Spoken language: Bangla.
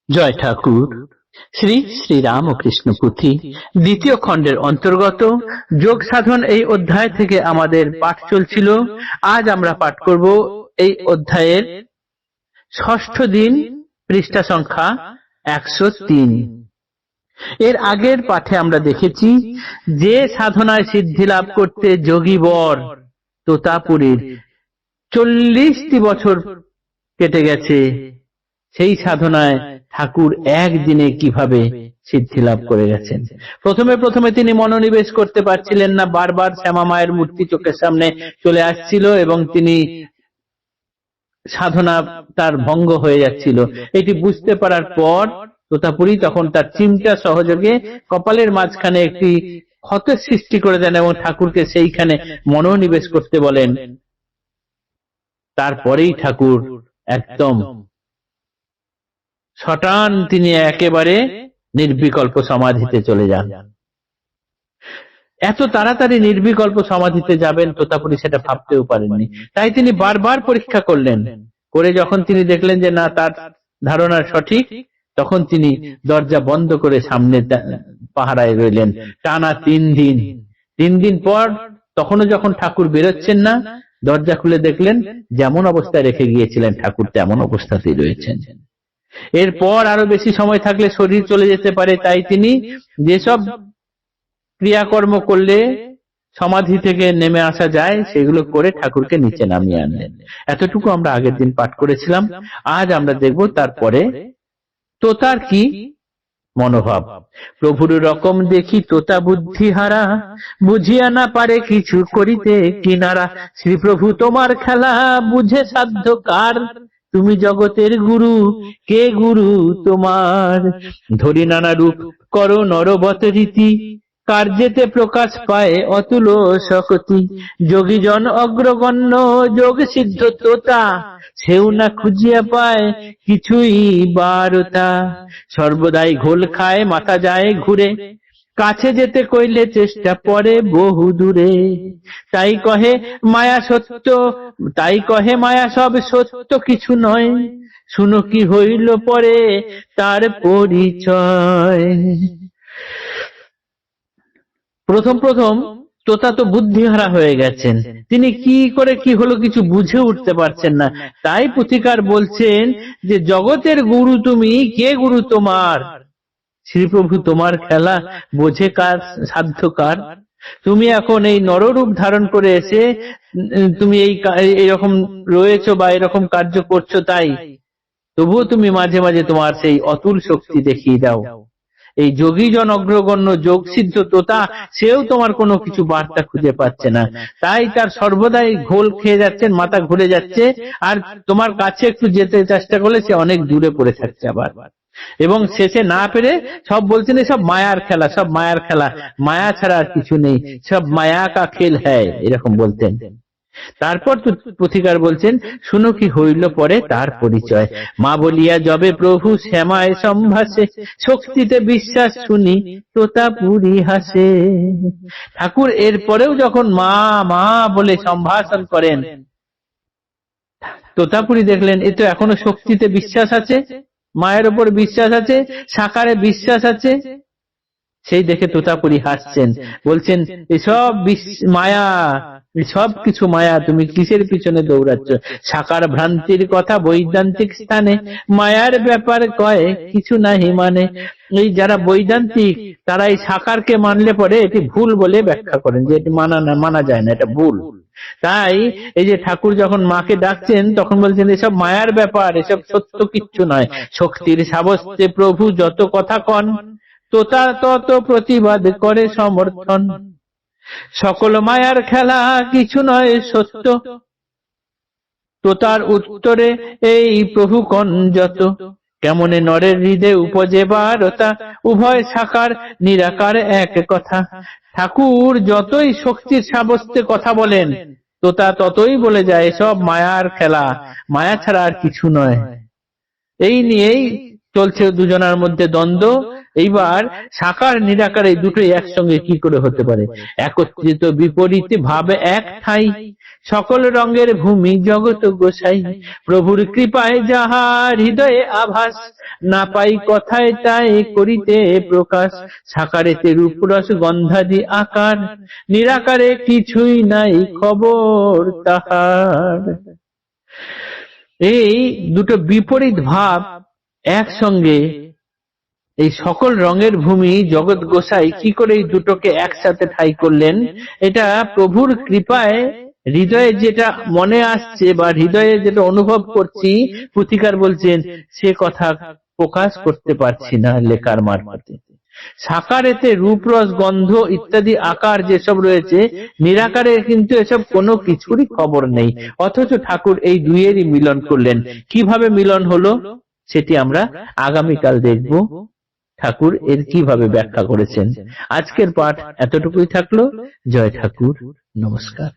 জয় ঠাকুর। শ্রী শ্রী রামকৃষ্ণ পুঁথি দ্বিতীয় খণ্ডের অন্তর্গত যোগ সাধন এই অধ্যায় থেকে আমাদের পাঠ চলছিল। আজ আমরা পাঠ করব এই অধ্যায়ের ষষ্ঠ দিন, পৃষ্ঠা সংখ্যা 103। এর আগের পাঠে আমরা দেখেছি যে সাধনায় সিদ্ধি লাভ করতে যোগী বর তোতাপুরীর 40টি বছর কেটে গেছে, সেই সাধনায় ঠাকুর একদিনে কিভাবে সিদ্ধি লাভ করে গেছেন। প্রথমে তিনি মনোনিবেশ করতে পারছিলেন না, বারবার শ্যামা মায়ের মূর্তি চোখের সামনে চলে আসছিল এবং তিনি সাধনা তার ভঙ্গ হয়ে যাচ্ছিল। এটি বুঝতে পারার পর তোতাপুরী তখন তার চিমটা সহযোগে কপালের মাঝখানে একটি ক্ষতের সৃষ্টি করে দেন এবং ঠাকুরকে সেইখানে মনোনিবেশ করতে বলেন। তারপরেই ঠাকুর একদম সটান তিনি একেবারে নির্বিকল্প সমাধিতে চলে যান। এত তাড়াতাড়ি নির্বিকল্প সমাধিতে যাবেন তোতাপুরী সেটা ভাবতেও পারেননি। তাই তিনি বারবার পরীক্ষা করলেন, করে যখন তিনি দেখলেন যে না, তার ধারণা সঠিক, তখন তিনি দরজা বন্ধ করে সামনে পাহারায় রইলেন টানা 3 দিন। 3 দিন পর তখনও যখন ঠাকুর বেরোচ্ছেন না, দরজা খুলে দেখলেন যেমন অবস্থায় রেখে গিয়েছিলেন ঠাকুর তেমন অবস্থাতেই রয়েছেন। এরপর আরো বেশি সময় থাকলে শরীর চলে যেতে পারে, তাই তিনি যেসব ক্রিয়াকর্ম করলে সমাধি থেকে নেমে আসা যায় সেগুলো করে ঠাকুরকে নিচে নামিয়ে আনলেন। এতটুকু আমরা আগের দিন পাঠ করেছিলাম। আজ আমরা দেখব তারপরে তোতার কি মনোভাব। প্রভুর রকম দেখি তোতা বুদ্ধি হারা, বুঝিয়া না পারে কিছু করিতে কিনারা। শ্রীপ্রভু তোমার খেলা বুঝে সাধ্য কার, তুমি জগতের গুরু, কে গুরু তোমার। ধরি নানা রূপ করো নরবত রীতি, কার্যেতে প্রকাশ পায় অতুল শক্তি। যোগীজন অগ্রগণ্য যোগ সিদ্ধ তোতা, সেও না খুঁজিয়া পায় কিছুই বারতা। সর্বদাই ঘোল খায় মাথা যায় ঘুরে, কাছে যেতে কইলে চেষ্টা পরে বহু দূরে। তাই কহে মায়া সত্য, তাই কহে মায়া সব সত্য কিছু নয়, শুনো কি হইল পরে তার পরিচয়। প্রথম তোতা তো বুদ্ধিহারা হয়ে গেছেন, তিনি কি করে কি হলো কিছু বুঝে উঠতে পারছেন না। তাই পুথিকার বলছেন যে জগতের গুরু তুমি, কে গুরু তোমার। শ্রীপ্রভু তোমার খেলা বোঝে কার, সাধ্য কার। তুমি এখন এই নররূপ ধারণ করে এসে তুমি এইরকম রয়েছো বা এরকম কার্য করছো, তাই তবুও তুমি মাঝে মাঝে তোমার সেই অতুল শক্তি দেখিয়ে দাও। এই যোগীজন অগ্রগণ্য যোগ সিদ্ধ তোতা, সেও তোমার কোনো কিছু বার্তা খুঁজে পাচ্ছে না, তাই তার সর্বদাই ঘোল খেয়ে যাচ্ছেন, মাথা ঘুরে যাচ্ছে, আর তোমার কাছে একটু যেতে চেষ্টা করলে সে অনেক দূরে পড়ে থাকছে আবার। এবং শেষে না পেরে সব বলছেন সব মায়ার খেলা, সব মায়ার খেলা, মায়া ছাড়া আর কিছু নেই, সব মায়া কা খেল হ্যায়, এরকম বলতেন। তারপর পুথিকার বলছেন শুনো কি হইল পরে তার পরিচয়। মা বলিয়া যবে প্রভু শ্যামায় সম্ভাসে, শক্তিতে বিশ্বাস শুনি তোতাপুরী হাসে। ঠাকুর এরপরেও যখন মা মা বলে সম্ভাষণ করেন, তোতাপুরী দেখলেন এ তো এখনো শক্তিতে বিশ্বাস আছে, মায়ের উপর বিশ্বাস আছে, সাকারে বিশ্বাস আছে। সেই দেখে তোতাপুরী হাসছেন, বলছেন এসব মায়া, সব কিছু মায়া, তুমি কিসের পিছনে দৌড়াচ্ছ। সাকার ভ্রান্তির কথা বৈদান্তিক স্থানে, মায়ার ব্যাপার কয় কিছু নাহি মানে। এই যারা বৈদান্তিক তারা এই সাকারকে মানলে পরে এটি ভুল বলে ব্যাখ্যা করেন, যে এটি মানা যায় না, এটা ভুল। তাই এই যে ঠাকুর যখন মাকে ডাকছেন তখন বলছেন এসব মায়ার ব্যাপার, এসব সত্য কিচ্ছু নয়। শক্তির সাবস্তে প্রভু যত কথা কন, তোতা তত প্রতিবাদ করে সমর্থন। সকল মায়ার খেলা কিছু নয় সত্য, তোতার উত্তরে এই প্রভু কন যত। কেমনে নরের হৃদয়ে উপজে বারতা, উভয় সাকার নিরাকার এক কথা। ঠাকুর যতই শক্তির সাবস্তে কথা বলেন, তোতা ততই বলে যায় সব মায়ার খেলা, মায়া ছাড়া আর কিছু নয়। এই নিয়েই চলছে দুজনের মধ্যে দ্বন্দ্ব। এইবার সাকার নিরাকার এই দুটোই একসঙ্গে কি করে হতে পারে? একত্রিত বিপরীত ভাবে এক ঠাই, সকল রঙের ভূমি জগৎ গোসাই, প্রভুর কৃপায় যাহার হৃদয়ে আভাস, না পাই কথায় তাই করিতে প্রকাশ, সাকারেতে রূপরস গন্ধাদি আকার, নিরাকারে কিছুই নাই খবর তাহার। এই দুটো বিপরীত ভাব একসঙ্গে, এই সকল রঙের ভূমি জগৎ গোসাই কি করে এই দুটোকে একসাথে ঠাই করলেন? এটা প্রভুর কৃপায় হৃদয়ে যেটা মনে আসছে বা হৃদয়ে যেটা অনুভব করছি, পুথিকার বলছেন সে কথা প্রকাশ করতে পারছি না লেখার মারফতে। সাকারেতে রূপরস গন্ধ ইত্যাদি আকার যেসব রয়েছে, নিরাকারে কিন্তু এসব কোনো কিছুরই খবর নেই, অথচ ঠাকুর এই দুইয়েরই মিলন করলেন। কিভাবে মিলন হলো সেটি আমরা আগামীকাল দেখব, ঠাকুর এর কিভাবে ব্যাখ্যা করেছেন। আজকের পাঠ এতটুকুই থাকলো। জয় ঠাকুর, নমস্কার।